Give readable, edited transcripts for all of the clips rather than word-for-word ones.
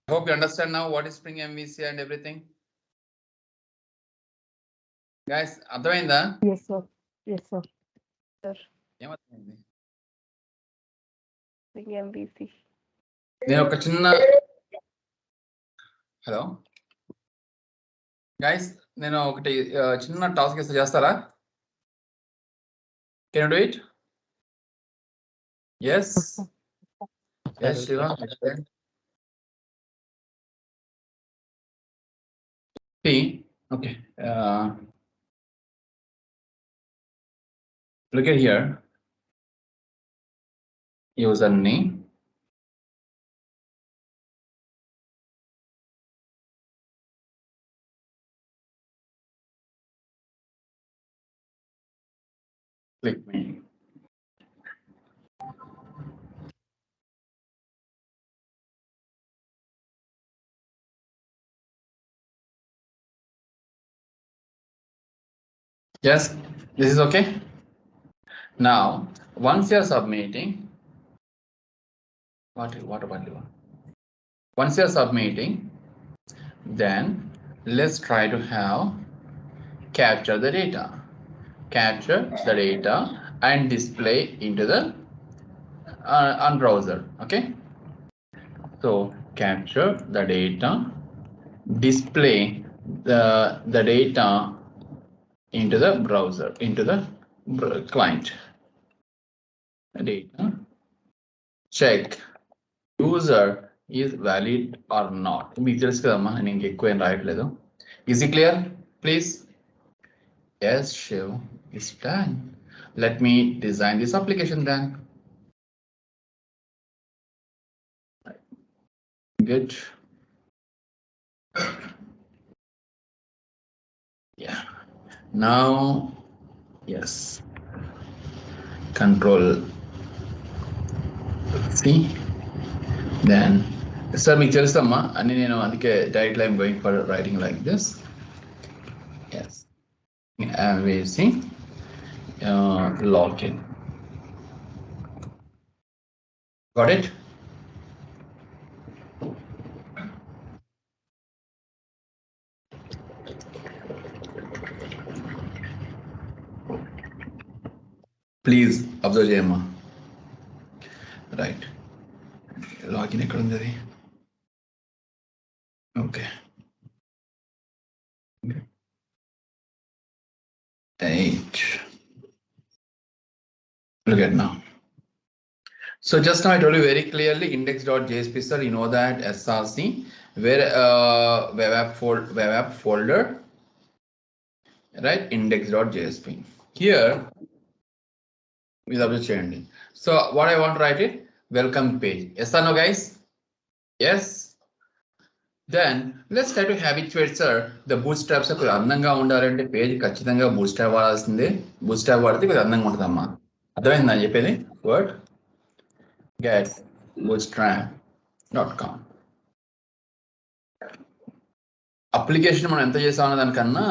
I hope you understand now what is Spring MVC and everything. Guys, అర్థమైందా? Yes, sir. Yes, sir. Sir, ఏమర్థమైంది? Spring MVC. నేను ఒక చిన్న hello guys, నేను ఒకటి చిన్న టాస్క్ ఇస్తే చేస్తారా? Can you do it? yes yes Shiva. See, okay, look at here, username, click me. Yes, this is okay. Now once you are submitting, once you are submitting, then let's try to have capture the data and display into the on browser. Okay, so capture the data, display the data into the browser, into the client. Data, check user is valid or not. మీకు తెలుసు కదమ్మా, నేను ఇంకెక్కువ ఏం రాయట్లేదు. Is it clear? Please. Yes, Shiv, it's done. Let me design this application then. Good. Yeah. Now, yes. Control C. Then, sir, మీకు తెలుసమ్మా అని నేను అందుకే directly I'm going for writing like this. Yes. Amazing. Login. Got it? Please observe Jayama. Right. Login ఎక్కడ ఉంది అది? Okay. Eight. Look at now. So just now I told you very clearly index.jsp, sir, you know that src where web app folder, right? Index.jsp. Here with change. So what I want to write it, welcome page. Yes or no, guys? Yes. Then let's try to habituate, sir, the bootstraps కొద్దిగా అందంగా ఉండాలంటే page ఖచ్చితంగా bootstrap వాడాల్సిందే. bootstrap వాడితే కొద్దిగా అందంగా ఉంటుందమ్మా. అర్థమైందా చెప్పేది? Word get bootstrap.com. అప్లికేషన్ మనం ఎంత చేసామన్న దానికన్నా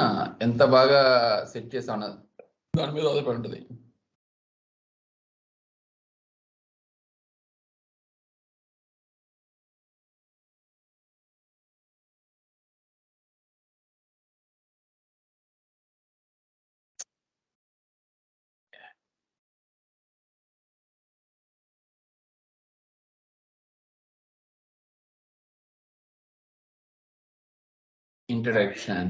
ఎంత బాగా సెట్ చేసామన్న దాని మీద ఆధారపడి ఉంటుంది. Introduction.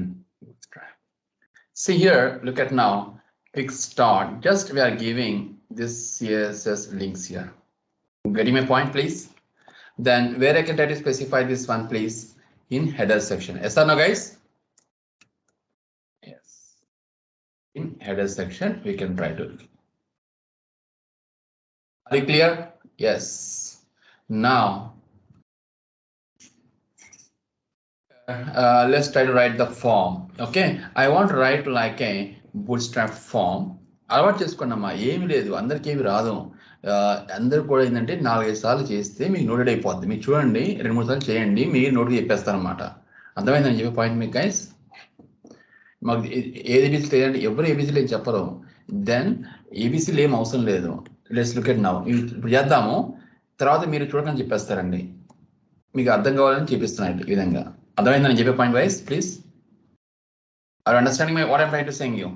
See here, look at now, quick start. Just we are giving this CSS links here. Getting my point, please? Then where I can try to specify this one, please, in header section. Yes or no, guys? Yes. In header section, we can try to. Are you clear? Yes. Now, let's try to write the form. Okay, I want to write like a bootstrap form. అలవాటు చేసుకున్నామా, ఏమి లేదు, అందరికీ ఏమి రాదు. అందరు కూడా ఏంటంటే 4-5 సార్లు చేస్తే మీకు నోటెడ్ అయిపోద్ది. మీరు చూడండి, 2-3 సార్లు చేయండి, మీరు నోట్గా చెప్పేస్తారనమాట. అర్థమైందని చెప్పే పాయింట్ మీకు గైస్. మాకు ఏబీసీ లేదంటే ఎవరు ఏబీసీలు ఏం చెప్పరు. దెన్ ఏబీసీలు ఏం అవసరం లేదు. Let's look at now. ఇప్పుడు చేద్దాము, తర్వాత మీరు చూడకని చెప్పేస్తారండి. మీకు అర్థం కావాలని చూపిస్తున్నాను ఈ విధంగా. అర్థమైందని చెప్పే point wise please. Are understanding what I'm trying to saying you?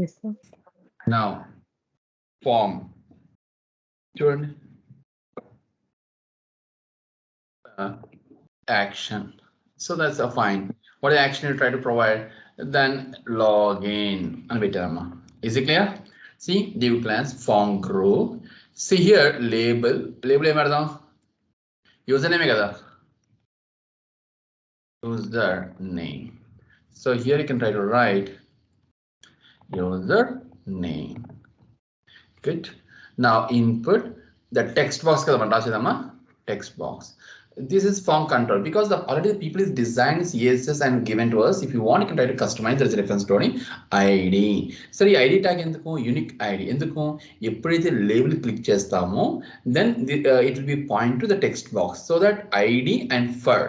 Yes, sir. Now form చూడండి. Action. So that's a fine. What is action you try to provide? Then login అని పెట్టారమ్మా. Is it clear? See div class form group. See here label ఏం పెడదాం? User నేమే కదా. User name. So here you can try to write user name. Good. Now input the text box కదా మనం రాసేదమ్మా. Text box. This is form control because already the people is designed CSS and given to us. If you want, you can try to customize. There is a reference to ID. So the ID tag ఎందుకు unique ID ఎందుకు ఎప్పుడైతే label click చేస్తామో then it will be point to the text box so that ID and for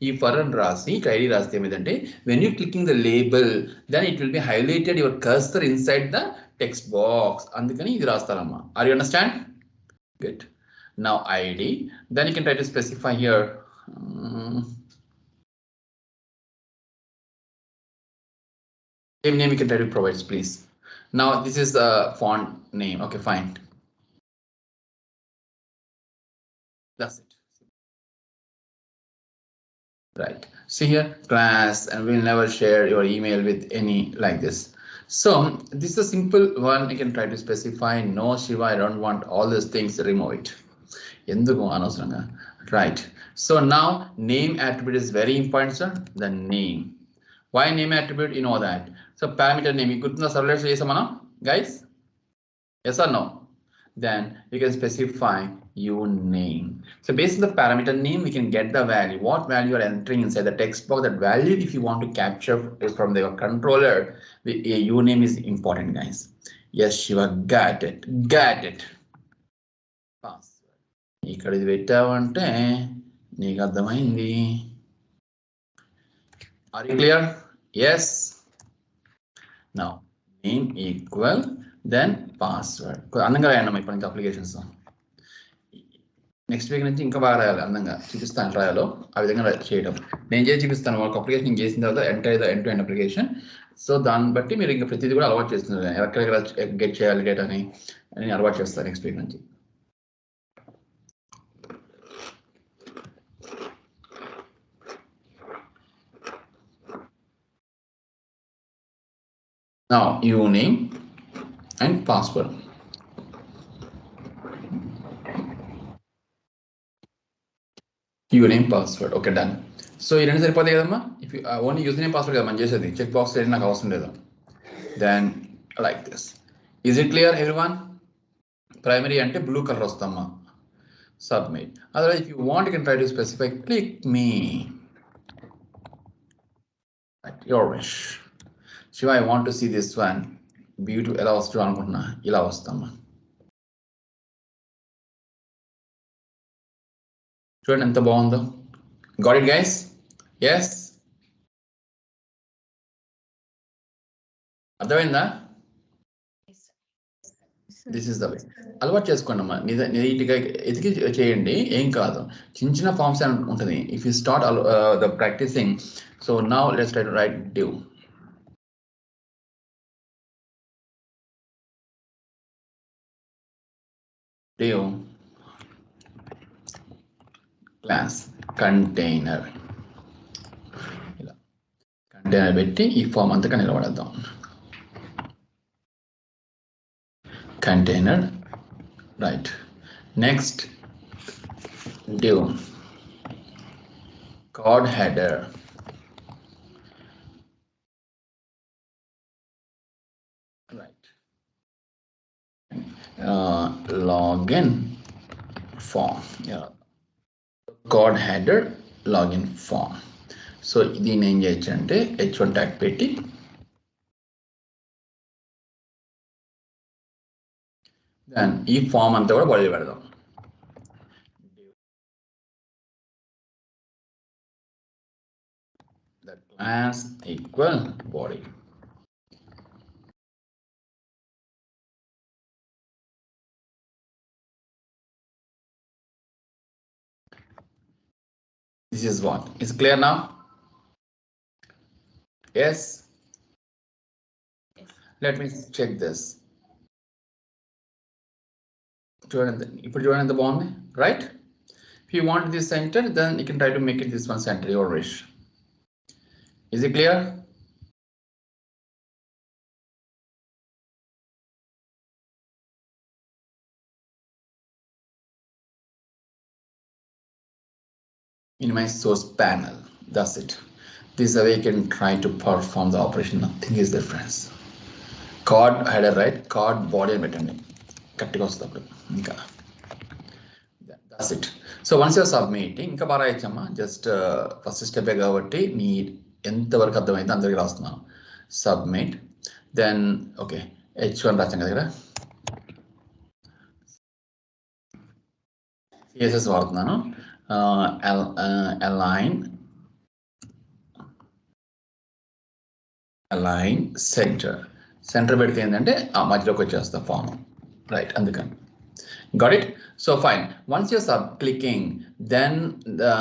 ఈ for అని రాసి ID రాస్తే ఏమిటంటే when you clicking the label then it will be highlighted your cursor inside the text box. అందుకని ఇది రాస్తారమ్మా. Are you understand? Good. Now ID, then you can try to specify here same name you can try to provide, please. Now this is the font name. Okay, fine. That's it. Right. See here, class, and we'll never share your email with any like this. So this is a simple one. You can try to specify. No, Shiva, I don't want all these things. Remove it. Right. So now name attribute is very important, sir. The name. Why name attribute? You know that. So parameter name. You could not servlet guys. Yes or no? Then you can specify your name. So based on the parameter name, we can get the value. What value you are entering inside the text box. That value, if you want to capture from the controller, the your name is important, guys. Yes, Shiva, got it. Got it. Pass. ఇక్కడ ఇది పెట్టావంటే నీకు అర్థమైంది. Are you clear? Yes. Now name equal then password. అందంగా రాయండి ఇప్పుడు ఇంకా applications. Next week నుంచి ఇంకా బాగా రాయాలి. అందంగా చూపిస్తాను రాయాలో ఆ విధంగా చేయడం. నేను చేసి చూపిస్తాను. ఒక అప్లికేషన్ చేసిన తర్వాత entire end to end application. So దాన్ని బట్టి మీరు ఇంకా ప్రతిదీ కూడా అలవాటు చేస్తున్నారు. ఎక్కడెక్కడ గెట్ చేయాలి డేటాని నేను అలవాటు చేస్తాను నెక్స్ట్ వీక్ నుంచి. Now username and password. Username password. Okay, done. So ఈ రెండు సరిపోతాయి కదమ్మా. If you only username password కదా మనం చేసేది, చెక్ బాక్స్ లేదు నాకు అవసరం లేదు. Then like this. Is it clear everyone? Primary అంటే blue color వస్తామా. Submit. Otherwise if you want you can try to specify click me. At your wish. Shiva, I want to see this one. Beautiful ఎలా వస్తుంది అనుకుంటున్నా. ఇలా వస్తామా. చూడండి ఎంత బాగుందో. Got it guys? Yes. అర్థమైందా? This is the way. అలవాటు చేసుకోండి అమ్మా. నీట్గా ఎతికి చేయండి, ఏం కాదు. చిన్న చిన్న ఫార్మ్స్ ఉంటుంది. If you start the practising. So now let's try to write div. div class container. ఇలా కంటైనర్ పెట్టి ఈ ఫామ్ అంతగా నిలబడద్దాం. Container, right? Next div code header, right? Login form, yeah. Code header login form. So దీన్ని ఏం చేయొచ్చు అంటే h1 tag పెట్టి then ఈ ఫామ్ అంతా కూడా బాడీ పెడదాం. The class equal body. This is what is clear now. Yes. Let me check this. If you join the bond, right? If you want this center, then you can try to make it this one center, your wish. Is it clear? In my source panel, that's it. This is the way you can try to perform the operation. Nothing is difference. Chord header, right? Chord body పెట్టండి కరెక్ట్గా వస్తుంది ఇంకా. That's it. So once you're submitting, ఇంకా బాగా రాయచ్చమ్మా. Just first స్టెప్పే కాబట్టి నీ ఎంతవరకు అర్థమైందో అందరికి రాస్తున్నాను. సబ్మిట్ దెన్ ఓకే H1 రాసాం కదా ఇక్కడ. CSS వాడుతున్నాను. అలైన్ సెంటర్ పెడితే ఏంటంటే ఆ మధ్యలోకి వచ్చేస్తా ఫామ్, రైట్? అందుకని got it. So fine, once you're clicking, then the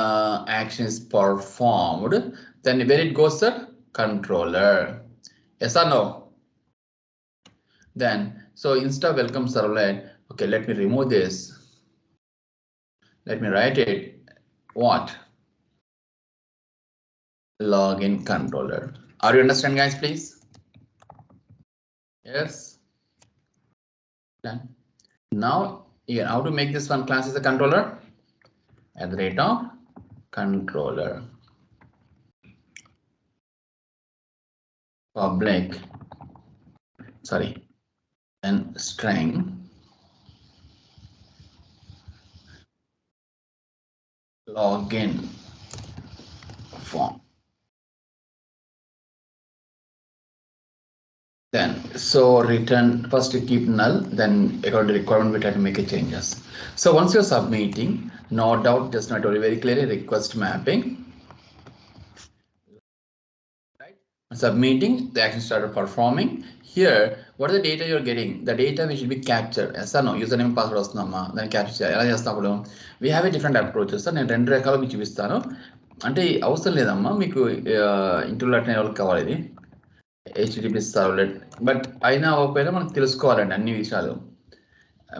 action is performed, then where it goes, sir? Controller. Yes or no? Then so instead of welcome servlet, okay, let me remove this. Let me write it. What? Login controller. Are you understand, guys, please? Yes. Done. Now here, how to make this one class as a controller? At the rate of controller public, sorry, and string login form. Then so return first to keep null, then according to requirement we try to make a changes. So once you're submitting, no doubt, just not very clearly request mapping, right? Submitting, the action started performing. Here what is the data you're getting? The data which will be captured. Yes or no? Username password వస్తుందమ్మా, దాన్ని capture ఎలా చేస్తున్నప్పుడు we have a different approaches. నేను రెండు రకాలు మీకు చూపిస్తాను. అంటే అవసరం లేదమ్మా మీకు ఇంటర్వ్యూలో అటెండ్ వాళ్ళకి కావాలి ఇది HTTP servlet, బట్ అయినా అవ్వకపోయినా మనకు తెలుసుకోవాలండి అన్ని విషయాలు.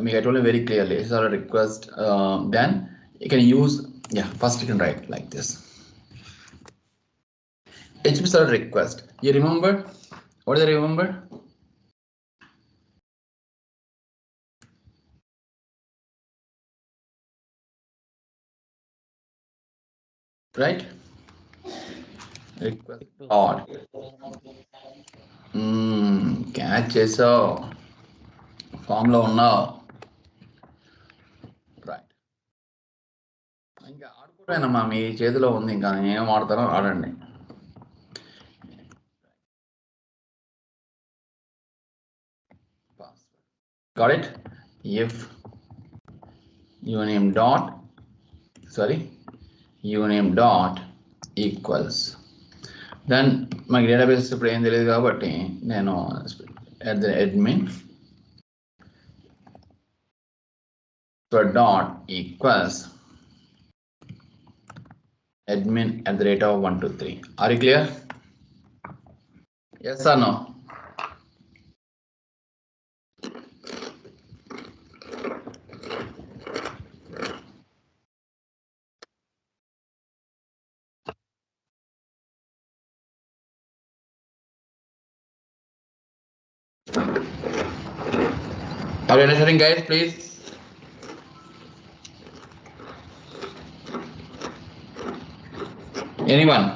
మీకు I told you very clearly. It's a request. Then you can use, yeah, first you can write like this. HTTP servlet request. You remember? What do you remember? Right? Request odd. Catch చేసావు, form లో ఉన్నావు, right? ఇంకా ఆడుకోవడమేనమ్మా, మీ చేతిలో ఉంది. ఇంకా ఏం ఆడతారో ఆడండి. Got it? If uname dot equals, then my database ఇప్పుడు ఏం తెలియదు కాబట్టి నేను at the admin dot equals admin at the rate of 123. Are you clear? Yes or no? Are you understanding, guys, please? Anyone?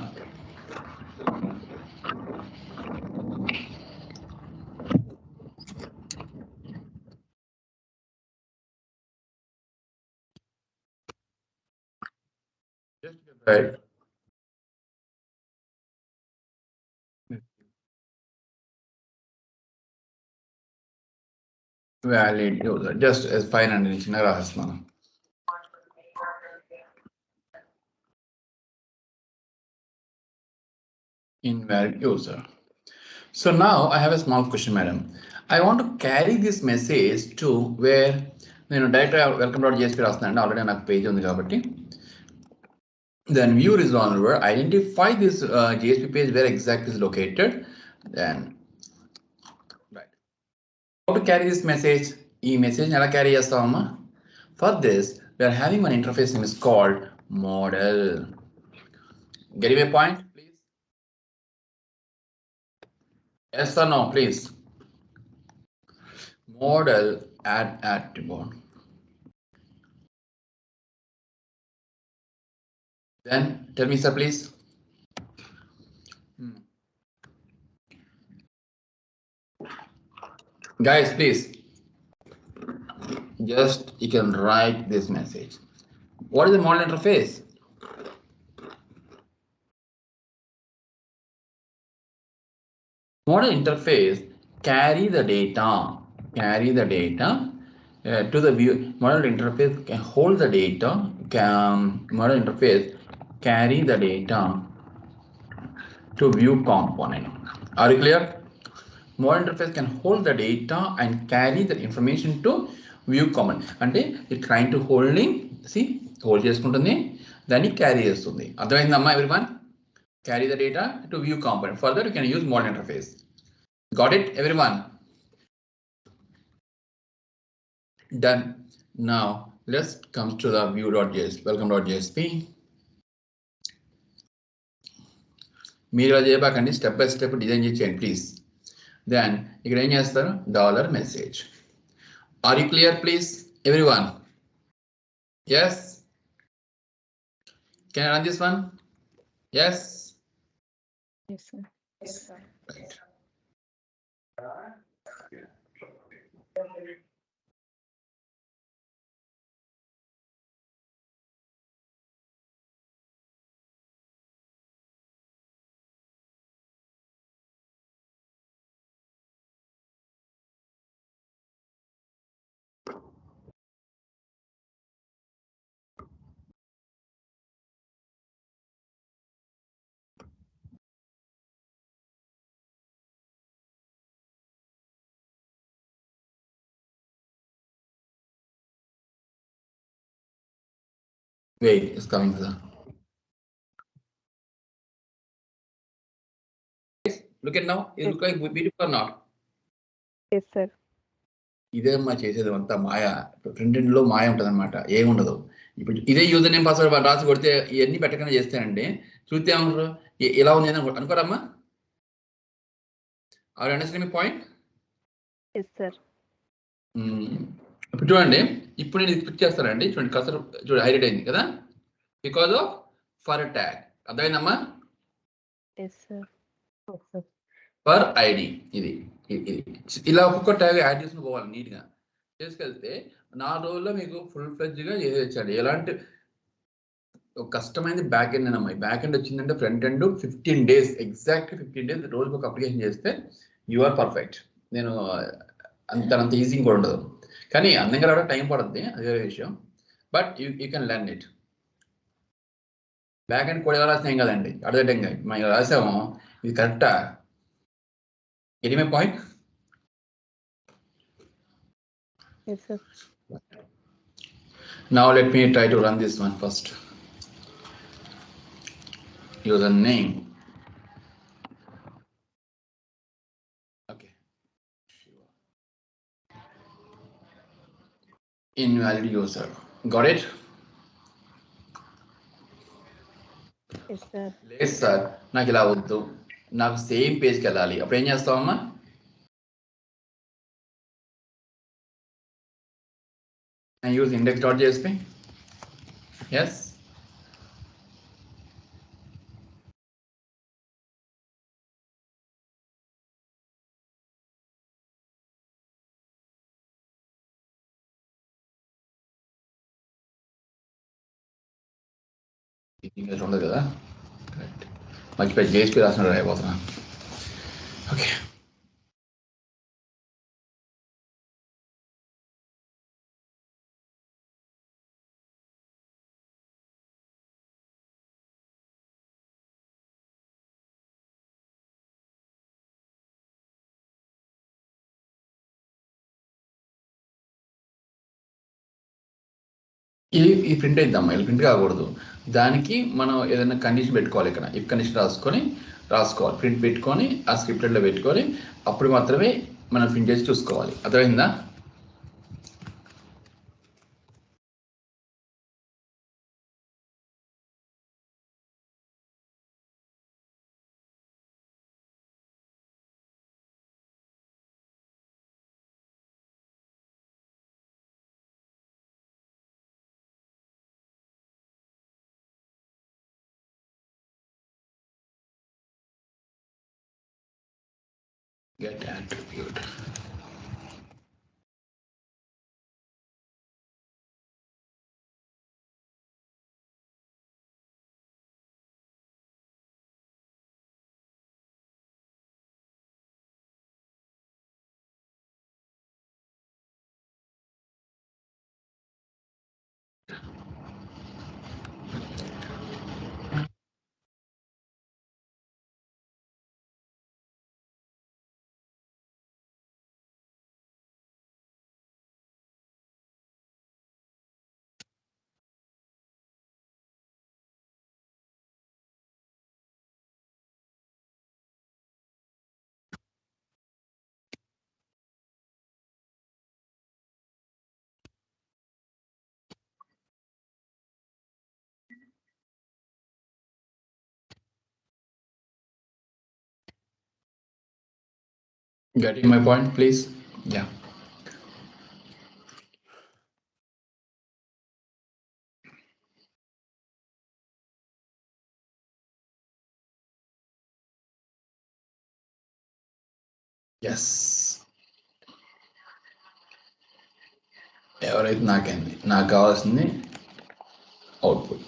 Right. Valid user, just as fine and చిన్నగా రాస్తున్నాను. Invalid user. So now I have a small question, madam. I want to carry this message to where నేను direct welcome.jsp రాస్తున్నాను. Already నాకు page ఉంది కాబట్టి Then view resolver, identify this JSP page where exactly is located. Then, right. How to carry this message? Message ఎలా carry చేస్తామమ్మా? For this, we are having one interface name is called model. Getting my point, please? Yes or no, please? Model add attribute. Then tell me, sir, please. Guys, please. Just you can write this message. What is the model interface? Model interface carry the data to the view. Model interface can hold the data. Model interface carry the data to view component. Are you clear? Model interface can hold the data and carry the information to view component. అంటే it trying to hold చేసుకుంటుంది, దాన్ని carry చేస్తుంది. అర్థమైందమ్మా everyone? Carry the data to view component. Further, you can use model interface. Got it, everyone? Done. Now let's come to the view.jsp. Welcome.jsp. మీరు ఇలా చేయబాకండి, step by step design చేయండి please. Then ఇక్కడ ఏం చేస్తారు? Dollar message. Are you clear please everyone? Yes? Can I run this one? Yes? Yes, sir. Yes, sir. Right. Wait, it's coming, sir. Look at now. It look like beautiful or not? Yes, sir. ఇదేమ్మా చేసేది అంతా మాయ. Front end లో మాయ ఉంటుంది అనమాట, ఏముండదు. ఇప్పుడు ఇదే user name password రాసి కొడితే ఇవన్నీ పెట్టకుండా చేస్తానండి, చూస్తే ఏమంటారు ఇలా ఉంది అని అనుకోరమ్మా. Are understand my point? Yes, sir. ఇప్పుడు చూడండి, ఇప్పుడు నేను క్లిక్ చేస్తానండి, చూడండి కసర్ చూడండి హైలైట్ అయింది కదా, బికాజ్ ఆఫ్ ఫర్ ట్యాగ్. అర్థమైందమ్మా? Yes, sir. Yes, sir. Per ID ఇది ఇలా ఒక్కొక్క ట్యాగ్ యాడ్ చేసుకుని పోవాలి, నీట్ గా చేసుకెళ్తే 4 రోజుల్లో మీకు ఫుల్ ఫ్లెడ్జ్ గా చేసేయచ్చండి. ఎలాంటి కష్టమైనది బ్యాక్ ఎండ్ అమ్మా. బ్యాక్ ఎండ్ వచ్చిందంటే front end 15 days, exact 15 days రోజుకి ఒక అప్లికేషన్ చేస్తే యు ఆర్ పర్ఫెక్ట్. నేను అంత ఈజీ కూడా ఉండదు, కానీ అందంగా రావడం టైం పడుతుంది, అది వేరే విషయం. But you can learn it. Back end కూడా రాసిన ఏం కదండి, అడగటంగా మనం రాసాము, ఇది కరెక్టా? Any my point? Yes, sir. Now let me try to run this one first. Username. Okay. Invalid user. Got it? Yes, sir. లేదు సార్, నాకు ఇలా వద్దు, నాకు సేమ్ పేజ్కి వెళ్ళాలి. అప్పుడు ఏం చేస్తావమ్మా? And use index.jsp. Yes. ఉండదు కదా, కరెక్ట్. మర్చిపోయి JSP రాసిన అయిపోతున్నా. ఓకే. ఈ ప్రింట్ అయిద్దామా, ఇది ప్రింట్ కాకూడదు. దానికి మనం ఏదైనా కండిషన్ పెట్టుకోవాలి. ఇక్కడ ఇఫ్ కండిషన్ రాసుకోవాలి, ప్రింట్ పెట్టుకొని ఆ స్క్రిప్ట్లో పెట్టుకొని అప్పుడు మాత్రమే మనం ప్రింట్ చేసి చూసుకోవాలి. అర్థమైందా? Get attribute. Getting my point, please? Yeah. Yes. ఎవరైతే నాకేంది, నాకు కావాల్సింది అవుట్పుట్.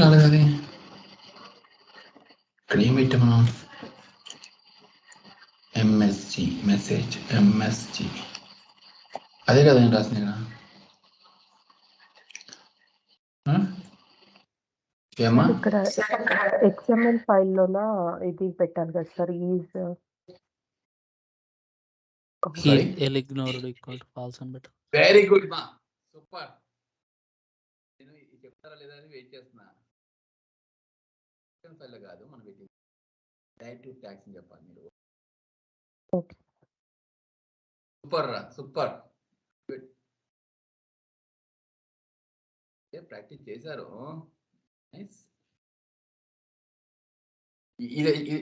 రాలేదది ఇక్కడ ఏం పెట్టాము? ఎంఎస్జి మెసేజ్, ఎంఎస్జి అదే కదా నేను రాసింది ఇక్కడ. ఏమా ఇక్కడ XML ఫైల్లోన ఇది పెట్టాలి కదా sir, is ignored equal to false అని పెట్టాలి. వెరీ గుడ్ మా, సూపర్. నేను చెప్తారా లేదా అని వెయిట్ చేస్తున్నా. ఫైల్ కాదు మనం పెట్టింది, డైరెక్ట్ ట్యాక్స్ అని చెప్పాలి మీరు. సూపర్ రా, సూపర్. ప్రాక్టీస్ చేశారు.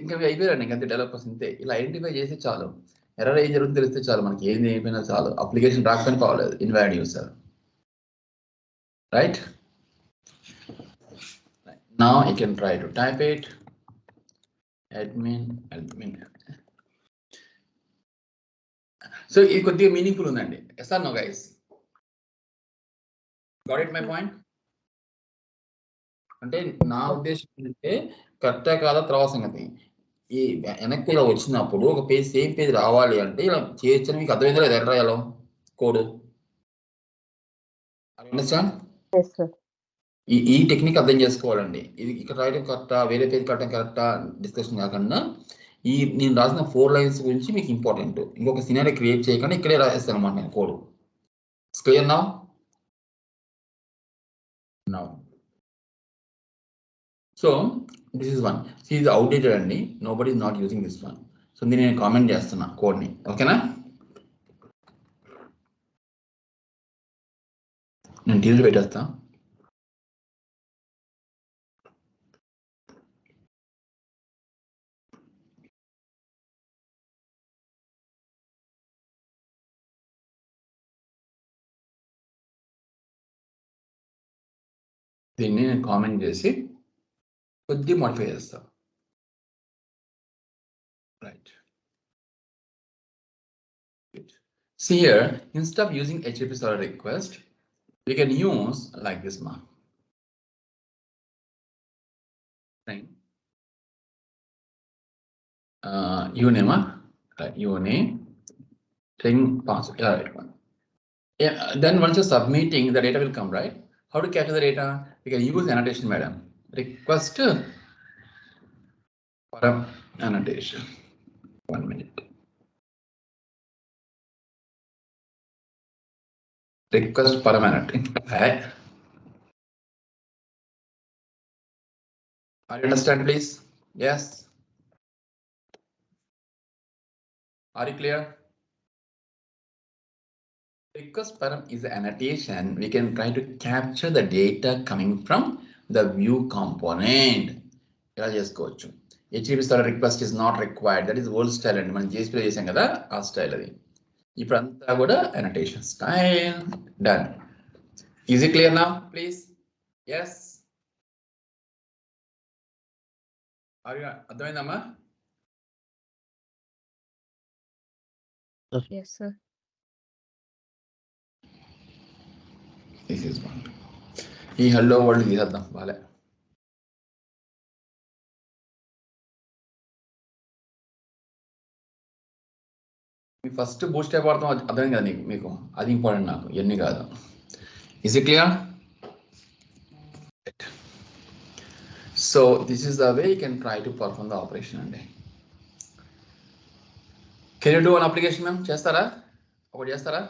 ఇంకా అయిపోయారండి, ఇంకంతే డెవలపర్స్ అంతే. ఇలా ఐడెంటిఫై చేస్తే చాలు, ఎర్రర్ ఏం జరుగుతుందో తెలిస్తే చాలు, మనకి ఏం అయిపోయినా చాలు. అప్లికేషన్ రాకపోయినా కావాలి, invalid user. Right? Now you can try to type it. Admin. So ఇది కొద్దిగా మీనింగ్ఫుల్ ఉందండి. Yes or no guys? Got it my point? అంటే నా ఉద్దేశం ఏంటంటే కరెక్టా కాదా తర్వాత సంగతి. ఈ వెనక్కి ఇలా వచ్చినప్పుడు ఒక పేజ్ సేమ్ పేజ్ రావాలి అంటే ఇలా చేయొచ్చని మీకు అర్థమైందా లేదా? ఎట్లా రాయాలో కోడ్? అండర్స్టాండ్? ఈ టెక్నిక్ అర్థం చేసుకోవాలండి. ఇది ఇక్కడ రాయడం కరెక్టా, వేరే పేజ్ కట్టడం కరెక్టా డిస్కషన్ కాకుండా ఈ నేను రాసిన 4 లైన్స్ గురించి మీకు ఇంపార్టెంట్. ఇంకొక సినారియో క్రియేట్ చేయకుండా ఇక్కడే రాసేస్తాను అన్నమాట నేను code. Clear now? Now so this is one. See ఇది అవుట్డేటెడ్ అండి, nobody is not using this one. సో దీన్ని నేను కామెంట్ చేస్తున్నా కోడ్ని. ఓకేనా? నేను టీజర్ పెట్టేస్తా. దీన్ని నేను కామెంట్ చేసి కొద్దిగా మోడిఫై చేస్తా. Right. See here, instead of using HTTP server request, we can use like this mark. Uname, right? Uname, string password. Right one. Yeah. Then once you're submitting, the data will come, right? How to capture the data? We can use annotation, madam. Request param annotation. 1 minute. Request param annotation. Are you understand, please? Yes. Are you clear? Request param is an annotation. We can try to capture the data coming from the view component. ఇలా చేసుకోవచ్చు. HTTP server request is not required. That is old style అండి. మనం JSP లో చేసాం కదా ఆ style అది. ఇప్పుడు అంతా కూడా annotation style done. Is it clear now, please? Yes. అర్థమైందమ్మా? Yes, sir. This is one. ఈ హలో వరల్డ్ తీసేద్దాం బాలే. మీ ఫస్ట్ బూస్ట్ టైప్ వాడతాం అర్థం కదా మీకు అది ఇంపార్టెంట్ నాకు ఇవన్నీ కాదు. Is it clear? So this is the way you can try to perform the operation అండి. Can you do an application, ma'am? చేస్తారా? ఒకటి చేస్తారా?